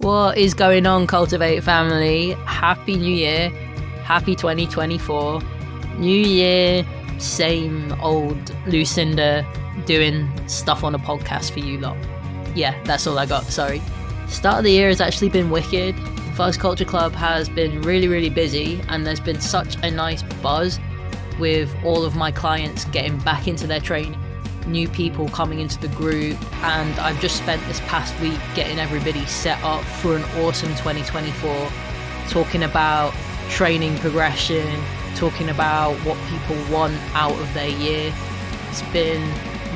What is going on, Cultiv8 family? Happy New Year. Happy 2024. New Year, same old Lucinda doing stuff on a podcast for you lot. Yeah, that's all I got, sorry. Start of the year has actually been wicked. Fuzz Culture Club has been really busy, and there's been such a nice buzz with all of my clients getting back into their training, new people coming into the group, and I've just spent this past week getting everybody set up for an awesome 2024, talking about training progression, talking about what people want out of their year. It's been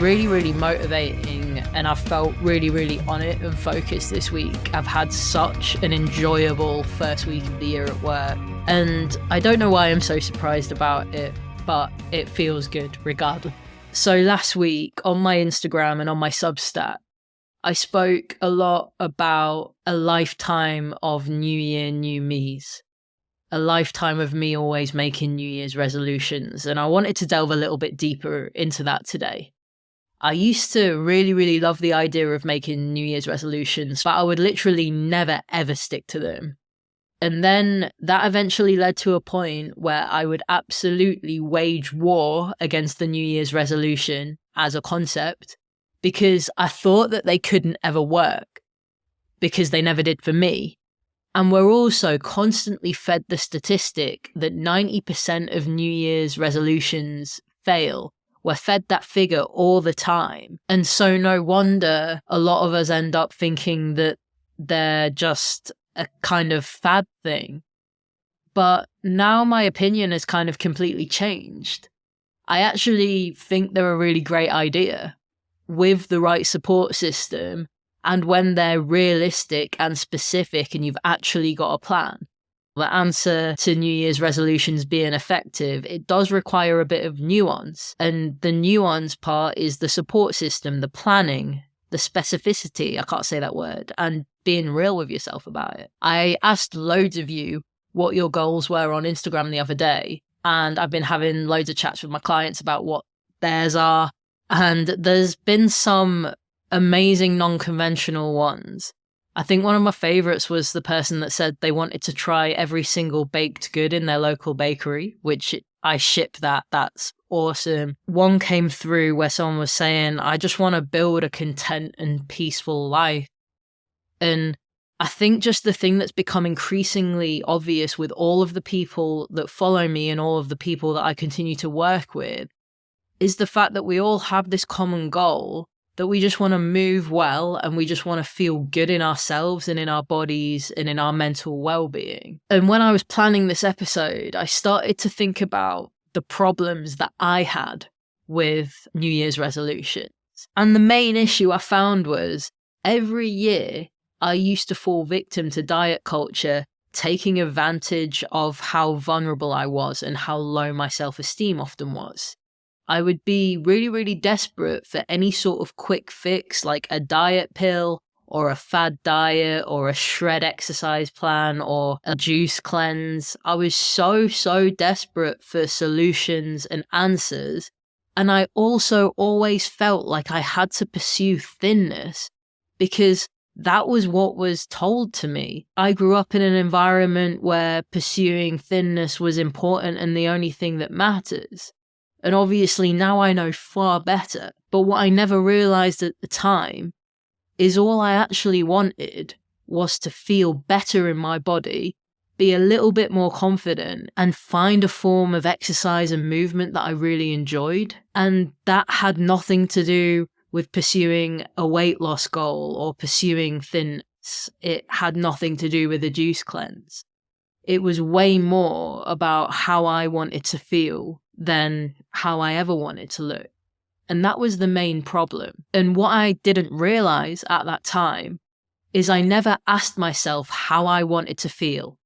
really motivating, and I've felt really on it and focused this week. I've had such an enjoyable first week of the year at work, and I don't know why I'm so surprised about it, but it feels good regardless. So last week on my Instagram and on my Substack, I spoke a lot about a lifetime of New Year, new me's. A lifetime of me always making New Year's resolutions, and I wanted to delve a little bit deeper into that today. I used to really love the idea of making New Year's resolutions, but I would literally never ever stick to them. And then that eventually led to a point where I would absolutely wage war against the New Year's resolution as a concept, because I thought that they couldn't ever work, because they never did for me. And we're also constantly fed the statistic that 90% of New Year's resolutions fail. We're fed that figure all the time. And so no wonder a lot of us end up thinking that they're just a kind of fad thing. But now my opinion has kind of completely changed. I actually think they're a really great idea with the right support system, and when they're realistic and specific and you've actually got a plan. The answer to New Year's resolutions being effective, it does require a bit of nuance, and the nuance part is the support system, the planning, the specificity, I can't say that word, and being real with yourself about it. I asked loads of you what your goals were on Instagram the other day, and I've been having loads of chats with my clients about what theirs are, and there's been some amazing non-conventional ones. I think one of my favorites was the person that said they wanted to try every single baked good in their local bakery, which I ship that. That's awesome. One came through where someone was saying, I just want to build a content and peaceful life. And I think just the thing that's become increasingly obvious with all of the people that follow me and all of the people that I continue to work with is the fact that we all have this common goal, that we just want to move well and we just want to feel good in ourselves and in our bodies and in our mental well-being. And when I was planning this episode, I started to think about the problems that I had with New Year's resolutions. And the main issue I found was every year I used to fall victim to diet culture, taking advantage of how vulnerable I was and how low my self-esteem often was. I would be really desperate for any sort of quick fix, like a diet pill or a fad diet or a shred exercise plan or a juice cleanse. I was so desperate for solutions and answers. And I also always felt like I had to pursue thinness because that was what was told to me. I grew up in an environment where pursuing thinness was important and the only thing that matters. And obviously now I know far better, but what I never realized at the time is all I actually wanted was to feel better in my body, be a little bit more confident, and find a form of exercise and movement that I really enjoyed. And that had nothing to do with pursuing a weight loss goal or pursuing thinness. It had nothing to do with a juice cleanse. It was way more about how I wanted to feel than how I ever wanted to look. And that was the main problem. And what I didn't realize at that time is I never asked myself how I wanted to feel,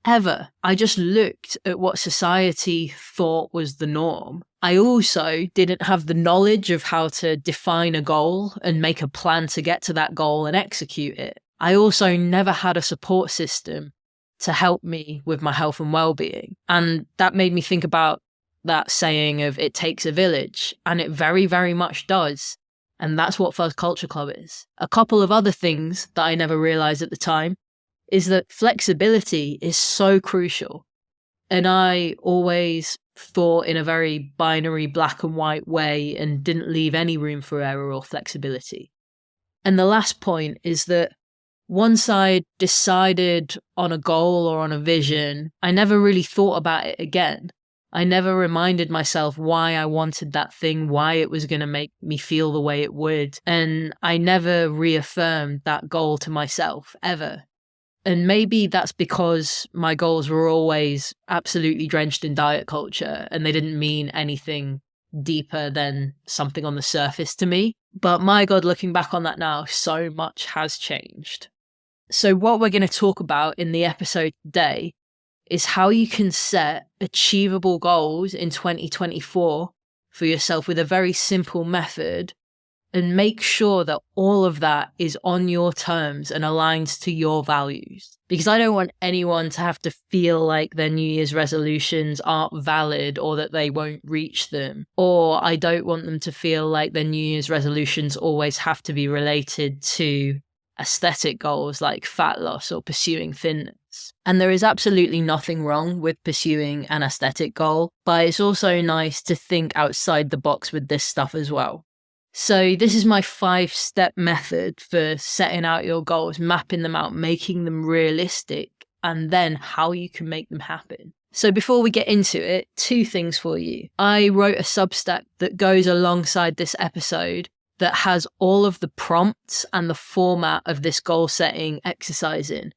ever. I just looked at what society thought was the norm. I also didn't have the knowledge of how to define a goal and make a plan to get to that goal and execute it. I also never had a support system to help me with my health and well-being. And that made me think about that saying of it takes a village, and it very much does. And that's what Fuzz Culture Club is. A couple of other things that I never realized at the time is that flexibility is so crucial. And I always thought in a very binary black and white way and didn't leave any room for error or flexibility. And the last point is that once I decided on a goal or on a vision, I never really thought about it again. I never reminded myself why I wanted that thing, why it was going to make me feel the way it would. And I never reaffirmed that goal to myself, ever. And maybe that's because my goals were always absolutely drenched in diet culture and they didn't mean anything deeper than something on the surface to me. But my God, looking back on that now, so much has changed. So what we're going to talk about in the episode today is how you can set achievable goals in 2024 for yourself with a very simple method, and make sure that all of that is on your terms and aligns to your values. Because I don't want anyone to have to feel like their New Year's resolutions aren't valid or that they won't reach them. Or I don't want them to feel like their New Year's resolutions always have to be related to aesthetic goals like fat loss or pursuing thinness. And there is absolutely nothing wrong with pursuing an aesthetic goal, but it's also nice to think outside the box with this stuff as well. So this is my 5-step method for setting out your goals, mapping them out, making them realistic, and then how you can make them happen. So before we get into it, 2 things for you. I wrote a Substack that goes alongside this episode that has all of the prompts and the format of this goal setting exercise in.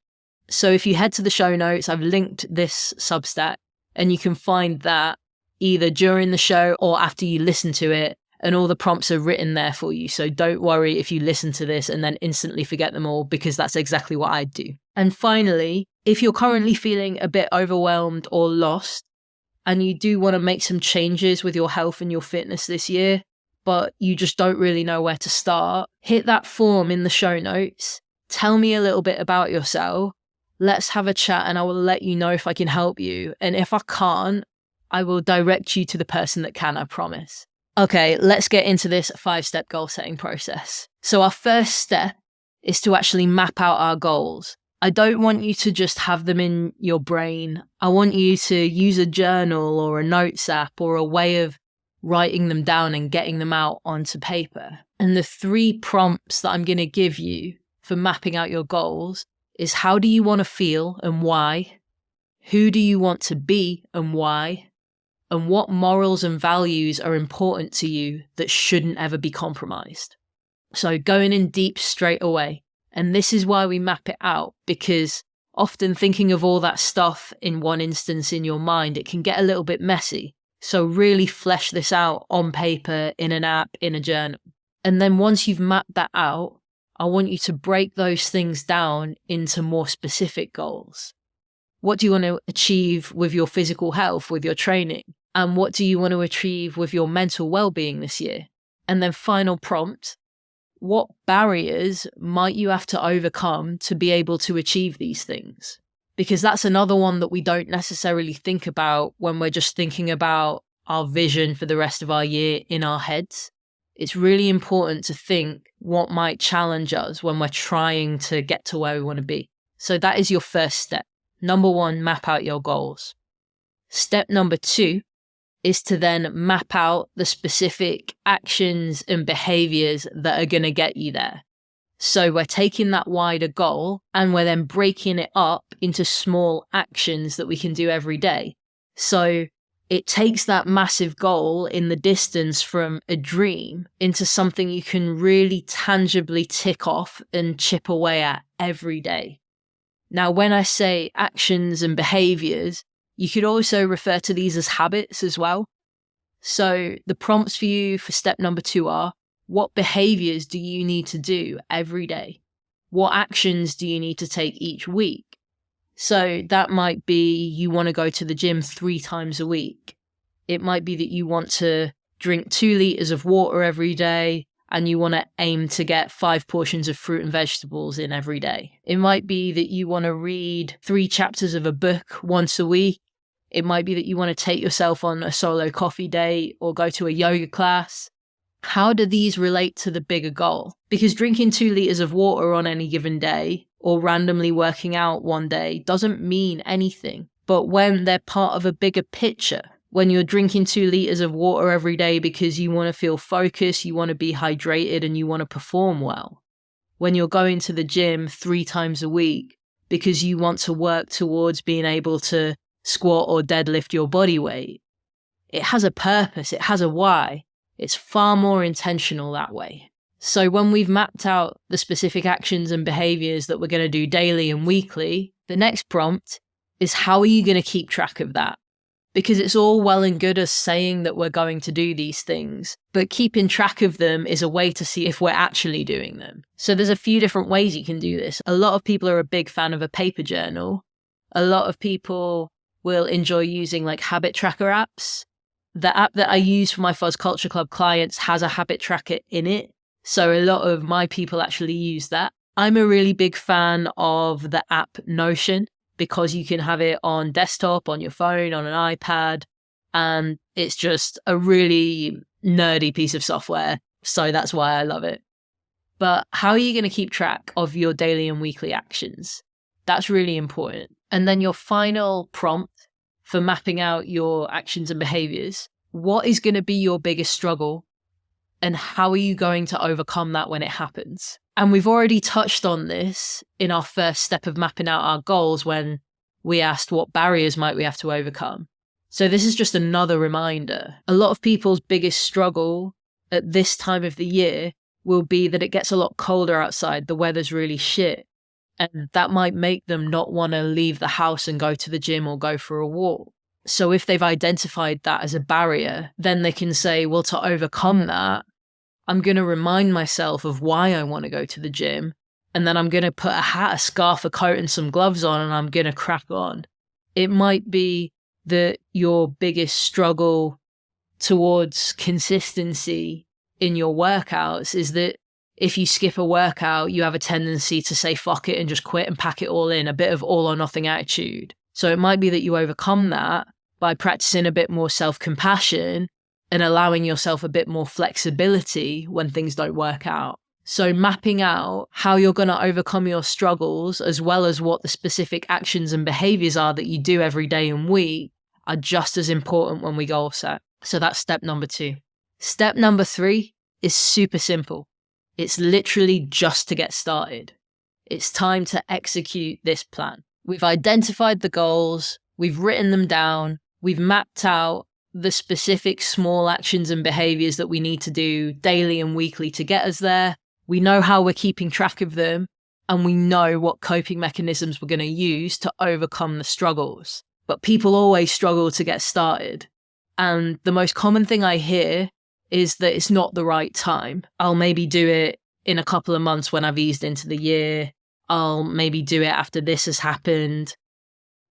So if you head to the show notes, I've linked this Substack and you can find that either during the show or after you listen to it. And all the prompts are written there for you. So don't worry if you listen to this and then instantly forget them all, because that's exactly what I do. And finally, if you're currently feeling a bit overwhelmed or lost, and you do want to make some changes with your health and your fitness this year, but you just don't really know where to start, hit that form in the show notes. Tell me a little bit about yourself. Let's have a chat and I will let you know if I can help you. And if I can't, I will direct you to the person that can, I promise. Okay, let's get into this 5-step goal setting process. So our first step is to actually map out our goals. I don't want you to just have them in your brain. I want you to use a journal or a notes app or a way of writing them down and getting them out onto paper. And the 3 prompts that I'm going to give you for mapping out your goals is: how do you want to feel and why? Who do you want to be and why? And what morals and values are important to you that shouldn't ever be compromised. So going in deep straight away. And this is why we map it out, because often thinking of all that stuff in one instance in your mind, it can get a little bit messy. So really flesh this out on paper, in an app, in a journal. And then once you've mapped that out, I want you to break those things down into more specific goals. What do you want to achieve with your physical health, with your training? And what do you want to achieve with your mental well-being this year? And then final prompt, what barriers might you have to overcome to be able to achieve these things? Because that's another one that we don't necessarily think about when we're just thinking about our vision for the rest of our year in our heads. It's really important to think what might challenge us when we're trying to get to where we want to be. So that is your first step. Number 1, map out your goals. Step number 2 is to then map out the specific actions and behaviors that are going to get you there. So we're taking that wider goal and we're then breaking it up into small actions that we can do every day. So it takes that massive goal in the distance from a dream into something you can really tangibly tick off and chip away at every day. Now, when I say actions and behaviors, you could also refer to these as habits as well. So the prompts for you for step number 2 are: what behaviors do you need to do every day? What actions do you need to take each week? So that might be you want to go to the gym 3 times a week. It might be that you want to drink 2 liters of water every day and you want to aim to get 5 portions of fruit and vegetables in every day. It might be that you want to read 3 chapters of a book once a week. It might be that you want to take yourself on a solo coffee date or go to a yoga class. How do these relate to the bigger goal? Because drinking 2 liters of water on any given day or randomly working out one day doesn't mean anything. But when they're part of a bigger picture, when you're drinking 2 liters of water every day because you want to feel focused, you want to be hydrated, and you want to perform well, when you're going to the gym 3 times a week because you want to work towards being able to squat or deadlift your body weight, it has a purpose, it has a why. It's far more intentional that way. So when we've mapped out the specific actions and behaviors that we're going to do daily and weekly, the next prompt is, how are you going to keep track of that? Because it's all well and good us saying that we're going to do these things, but keeping track of them is a way to see if we're actually doing them. So there's a few different ways you can do this. A lot of people are a big fan of a paper journal. A lot of people will enjoy using like habit tracker apps. The app that I use for my Fuzz Culture Club clients has a habit tracker in it. So a lot of my people actually use that. I'm a really big fan of the app Notion because you can have it on desktop, on your phone, on an iPad, and it's just a really nerdy piece of software. So that's why I love it. But how are you going to keep track of your daily and weekly actions? That's really important. And then your final prompt for mapping out your actions and behaviors. What is going to be your biggest struggle? And how are you going to overcome that when it happens? And we've already touched on this in our first step of mapping out our goals when we asked what barriers might we have to overcome. So this is just another reminder. A lot of people's biggest struggle at this time of the year will be that it gets a lot colder outside. The weather's really shit. And that might make them not want to leave the house and go to the gym or go for a walk. So if they've identified that as a barrier, then they can say, well, to overcome that, I'm going to remind myself of why I want to go to the gym. And then I'm going to put a hat, a scarf, a coat, and some gloves on, and I'm going to crack on. It might be that your biggest struggle towards consistency in your workouts is that if you skip a workout, you have a tendency to say fuck it and just quit and pack it all in, a bit of all or nothing attitude. So it might be that you overcome that by practicing a bit more self-compassion and allowing yourself a bit more flexibility when things don't work out. So mapping out how you're going to overcome your struggles, as well as what the specific actions and behaviors are that you do every day and week, are just as important when we goal set. So that's step number 2. Step number 3 is super simple. It's literally just to get started. It's time to execute this plan. We've identified the goals, we've written them down, we've mapped out the specific small actions and behaviors that we need to do daily and weekly to get us there. We know how we're keeping track of them, and we know what coping mechanisms we're going to use to overcome the struggles. But people always struggle to get started. And the most common thing I hear is that it's not the right time. I'll maybe do it in a couple of months when I've eased into the year. I'll maybe do it after this has happened.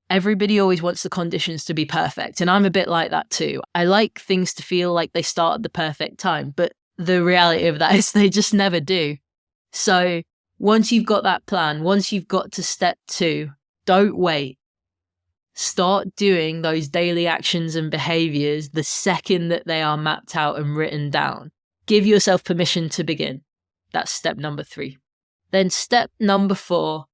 Everybody always wants the conditions to be perfect. And I'm a bit like that too. I like things to feel like they start at the perfect time, but the reality of that is they just never do. So once you've got that plan, once you've got to step 2, don't wait. Start doing those daily actions and behaviors the second that they are mapped out and written down. Give yourself permission to begin. That's step number 3. Then step number 4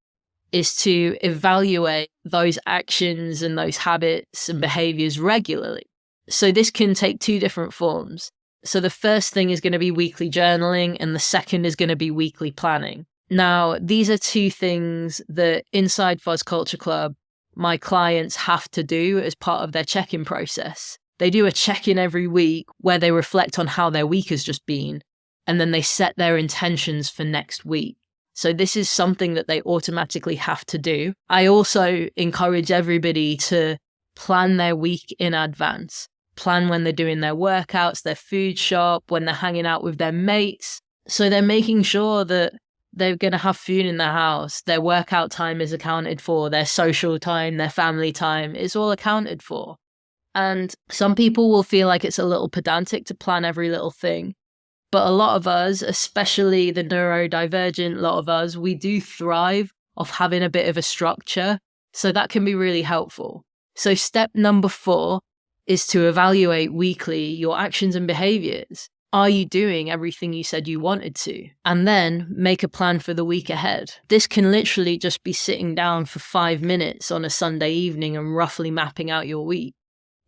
is to evaluate those actions and those habits and behaviors regularly. So this can take 2 different forms. So the first thing is going to be weekly journaling, and the second is going to be weekly planning. Now, these are 2 things that inside Fuzz Culture Club, my clients have to do as part of their check-in process. They do a check-in every week where they reflect on how their week has just been, and then they set their intentions for next week. So this is something that they automatically have to do. I also encourage everybody to plan their week in advance. Plan when they're doing their workouts, their food shop, when they're hanging out with their mates. So they're making sure that they're going to have food in their house. Their workout time is accounted for. Their social time, their family time is all accounted for. And some people will feel like it's a little pedantic to plan every little thing. But a lot of us, especially the neurodivergent lot of us, we do thrive off having a bit of a structure. So that can be really helpful. So step number 4 is to evaluate weekly your actions and behaviors. Are you doing everything you said you wanted to? And then make a plan for the week ahead. This can literally just be sitting down for 5 minutes on a Sunday evening and roughly mapping out your week.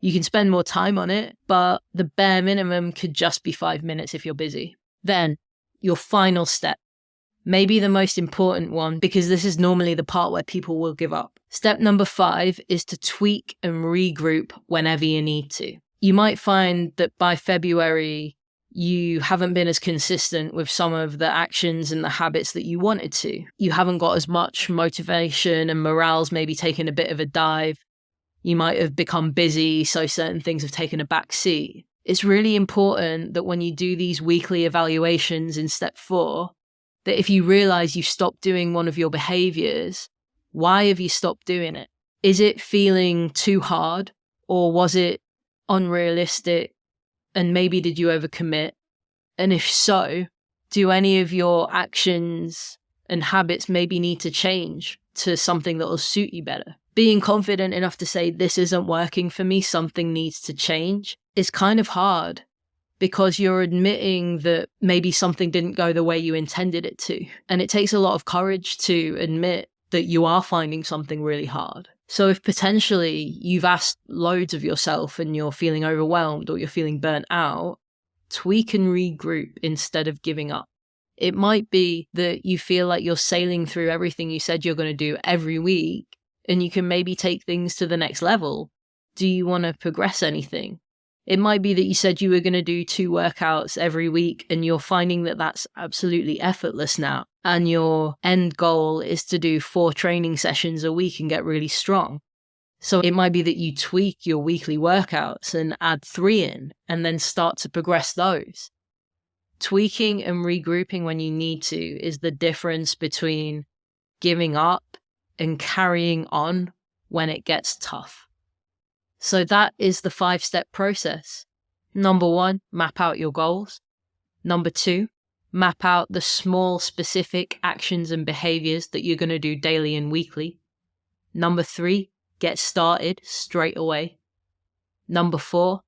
You can spend more time on it, but the bare minimum could just be 5 minutes if you're busy. Then, your final step. Maybe the most important one, because this is normally the part where people will give up. Step number 5 is to tweak and regroup whenever you need to. You might find that by February, you haven't been as consistent with some of the actions and the habits that you wanted to. You haven't got as much motivation and morale's maybe taken a bit of a dive. You might have become busy, so certain things have taken a back seat. It's really important that when you do these weekly evaluations in step 4, that if you realize you stopped doing one of your behaviors, why have you stopped doing it? Is it feeling too hard, or was it unrealistic? And maybe did you overcommit? And if so, do any of your actions and habits maybe need to change to something that will suit you better? Being confident enough to say, this isn't working for me, something needs to change, is kind of hard, because you're admitting that maybe something didn't go the way you intended it to. And it takes a lot of courage to admit that you are finding something really hard. So if potentially you've asked loads of yourself and you're feeling overwhelmed or you're feeling burnt out, tweak and regroup instead of giving up. It might be that you feel like you're sailing through everything you said you're going to do every week, and you can maybe take things to the next level. Do you want to progress anything? It might be that you said you were going to do 2 workouts every week and you're finding that that's absolutely effortless now. And your end goal is to do 4 training sessions a week and get really strong. So it might be that you tweak your weekly workouts and add 3 in and then start to progress those. Tweaking and regrouping when you need to is the difference between giving up and carrying on when it gets tough. So that is the 5-step process. Number 1, map out your goals. Number 2, map out the small specific actions and behaviors that you're going to do daily and weekly. Number 3, get started straight away. Number 4,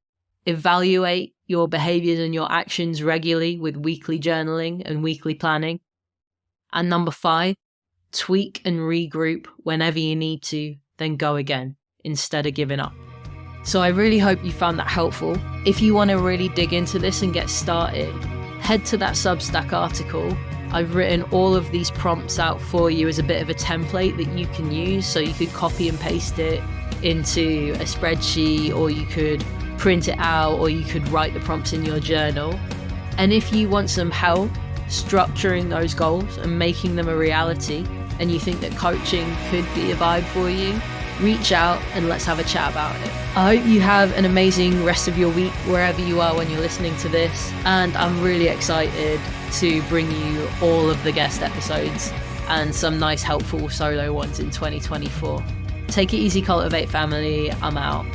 evaluate your behaviors and your actions regularly with weekly journaling and weekly planning. And number 5, tweak and regroup whenever you need to, then go again instead of giving up. So I really hope you found that helpful. If you want to really dig into this and get started, head to that Substack article. I've written all of these prompts out for you as a bit of a template that you can use, so you could copy and paste it into a spreadsheet, or you could print it out, or you could write the prompts in your journal. And if you want some help structuring those goals and making them a reality, and you think that coaching could be a vibe for you, reach out and let's have a chat about it. I hope you have an amazing rest of your week wherever you are when you're listening to this, and I'm really excited to bring you all of the guest episodes and some nice helpful solo ones in 2024. Take it easy, Cultiv8 family. I'm out.